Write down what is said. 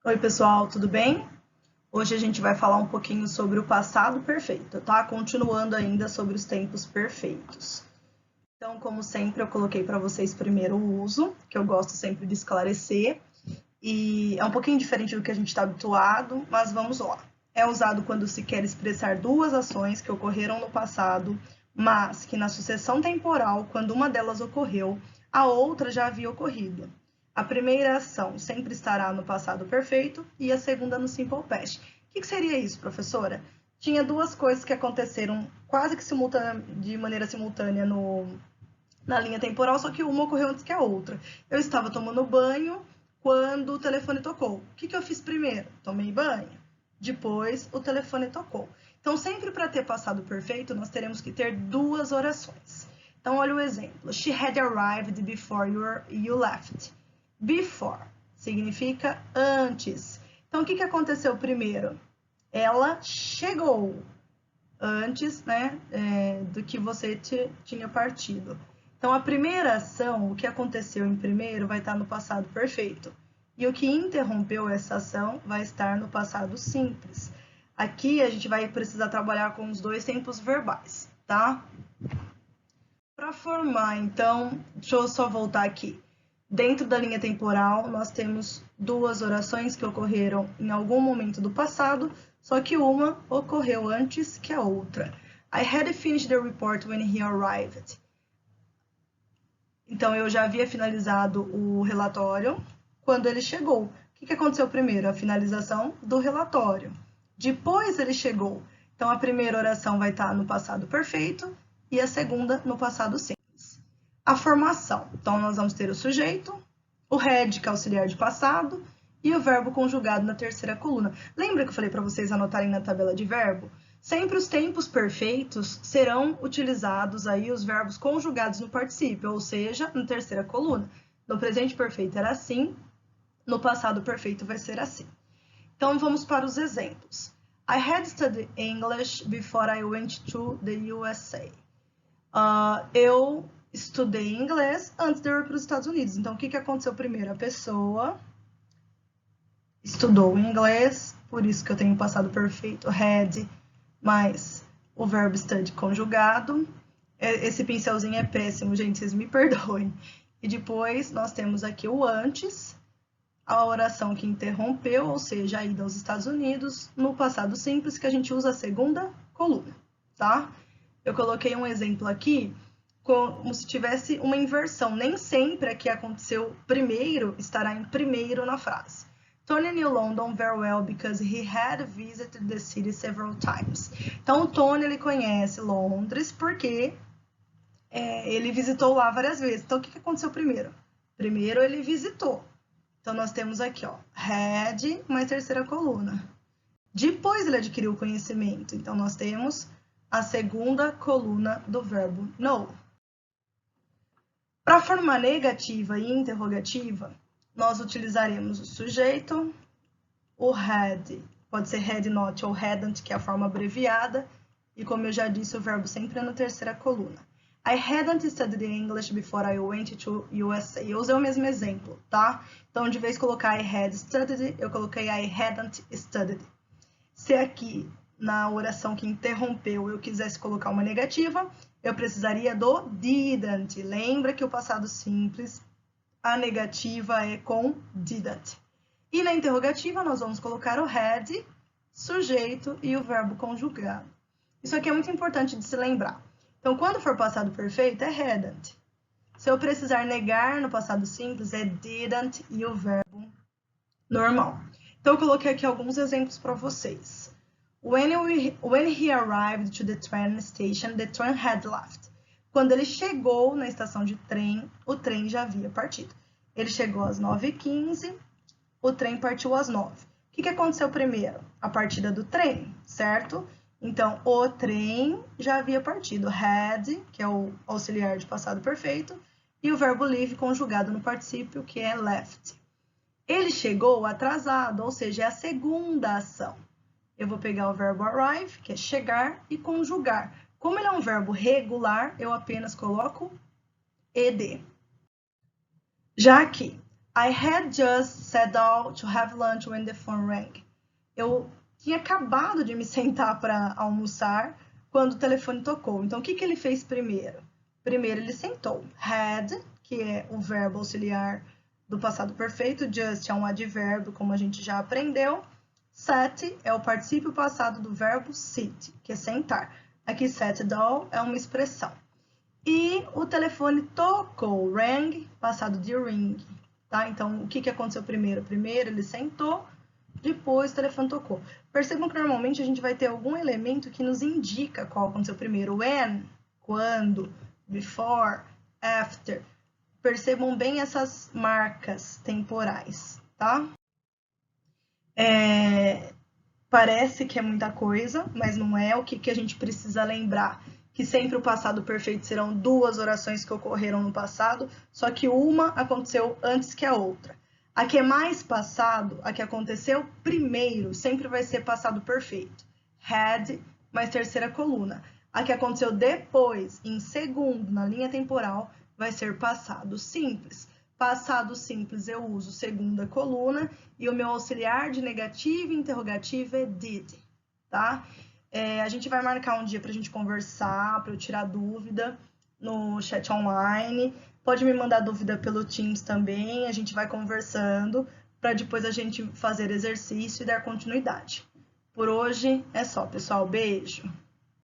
Oi, pessoal, tudo bem? Hoje a gente vai falar um pouquinho sobre o passado perfeito, tá? Continuando ainda sobre os tempos perfeitos. Então, como sempre, eu coloquei para vocês primeiro o uso, que eu gosto sempre de esclarecer, e é um pouquinho diferente do que a gente está habituado, mas vamos lá. É usado quando se quer expressar duas ações que ocorreram no passado, mas que na sucessão temporal, quando uma delas ocorreu, a outra já havia ocorrido. A primeira ação sempre estará no passado perfeito e a segunda no simple past. O que seria isso, professora? Tinha duas coisas que aconteceram quase que de maneira simultânea na linha temporal, só que uma ocorreu antes que a outra. Eu estava tomando banho quando o telefone tocou. O que eu fiz primeiro? Tomei banho. Depois, o telefone tocou. Então, sempre para ter passado perfeito, nós teremos que ter duas orações. Então, olha o exemplo. She had arrived before you left. Before significa antes. Então, o que aconteceu primeiro? Ela chegou antes, né, do que você tinha partido. Então, a primeira ação, o que aconteceu em primeiro, vai estar no passado perfeito. E o que interrompeu essa ação vai estar no passado simples. Aqui a gente vai precisar trabalhar com os dois tempos verbais, tá? Para formar, então, deixa eu só voltar aqui. Dentro da linha temporal, nós temos duas orações que ocorreram em algum momento do passado, só que uma ocorreu antes que a outra. I had finished the report when he arrived. Então, eu já havia finalizado o relatório quando ele chegou. O que aconteceu primeiro? A finalização do relatório. Depois ele chegou. Então, a primeira oração vai estar no passado perfeito e a segunda no passado simples. A formação. Então, nós vamos ter o sujeito, o head, que é auxiliar de passado, e o verbo conjugado na terceira coluna. Lembra que eu falei para vocês anotarem na tabela de verbo? Sempre os tempos perfeitos serão utilizados aí os verbos conjugados no particípio, ou seja, na terceira coluna. No presente perfeito era assim, no passado perfeito vai ser assim. Então, vamos para os exemplos. I had studied English before I went to the USA. Eu estudei inglês antes de eu ir para os Estados Unidos. Então, o que aconteceu primeiro? A pessoa estudou inglês, por isso que eu tenho passado perfeito, had, mais o verbo study conjugado. Esse pincelzinho é péssimo, gente, vocês me perdoem. E depois nós temos aqui o antes, a oração que interrompeu, ou seja, a ida aos Estados Unidos, no passado simples, que a gente usa a segunda coluna, tá? Eu coloquei um exemplo aqui como se tivesse uma inversão. Nem sempre a que aconteceu primeiro estará em primeiro na frase. Tony knew London very well because he had visited the city several times. Então, o Tony ele conhece Londres porque ele visitou lá várias vezes. Então, o que aconteceu primeiro? Primeiro, ele visitou. Então, nós temos aqui, ó, had, mais terceira coluna. Depois, ele adquiriu o conhecimento. Então, nós temos a segunda coluna do verbo know. Para formar negativa e interrogativa, nós utilizaremos o sujeito, o had, pode ser had not ou hadn't, que é a forma abreviada, e como eu já disse, o verbo sempre é na terceira coluna. I hadn't studied English before I went to USA. Eu usei o mesmo exemplo, tá? Então, de vez de colocar I had studied, eu coloquei I hadn't studied. Se aqui, na oração que interrompeu, eu quisesse colocar uma negativa, eu precisaria do didn't. Lembra que o passado simples, a negativa é com didn't. E na interrogativa, nós vamos colocar o had, sujeito e o verbo conjugado. Isso aqui é muito importante de se lembrar. Então, quando for passado perfeito, é hadn't. Se eu precisar negar no passado simples, é didn't e o verbo normal. Então, eu coloquei aqui alguns exemplos para vocês. When he arrived to the train station, the train had left. Quando ele chegou na estação de trem, o trem já havia partido. Ele chegou às 9h15, o trem partiu às 9h. O que aconteceu primeiro? A partida do trem, certo? Então, o trem já havia partido. Had, que é o auxiliar de passado perfeito, e o verbo leave conjugado no particípio, que é left. Ele chegou atrasado, ou seja, é a segunda ação. Eu vou pegar o verbo arrive, que é chegar, e conjugar. Como ele é um verbo regular, eu apenas coloco ed. Já aqui, I had just sat down to have lunch when the phone rang. Eu tinha acabado de me sentar para almoçar quando o telefone tocou. Então, o que ele fez primeiro? Primeiro, ele sentou. Had, que é o verbo auxiliar do passado perfeito. Just é um advérbio, como a gente já aprendeu. Sat é o particípio passado do verbo sit, que é sentar. Aqui, sat down é uma expressão. E o telefone tocou. Rang, passado de ring. Tá? Então, o que aconteceu primeiro? Primeiro, ele sentou. Depois o telefone tocou. Percebam que normalmente a gente vai ter algum elemento que nos indica qual aconteceu primeiro. When, quando, before, after. Percebam bem essas marcas temporais, tá? Parece que é muita coisa, mas não é. O que a gente precisa lembrar? Que sempre o passado perfeito serão duas orações que ocorreram no passado, só que uma aconteceu antes que a outra. A que é mais passado, a que aconteceu primeiro, sempre vai ser passado perfeito. Had, mais terceira coluna. A que aconteceu depois, em segundo, na linha temporal, vai ser passado simples. Passado simples eu uso segunda coluna e o meu auxiliar de negativo e interrogativo é did, tá? A gente vai marcar um dia para a gente conversar, para eu tirar dúvida no chat online. Pode me mandar dúvida pelo Teams também, a gente vai conversando para depois a gente fazer exercício e dar continuidade. Por hoje é só, pessoal. Beijo!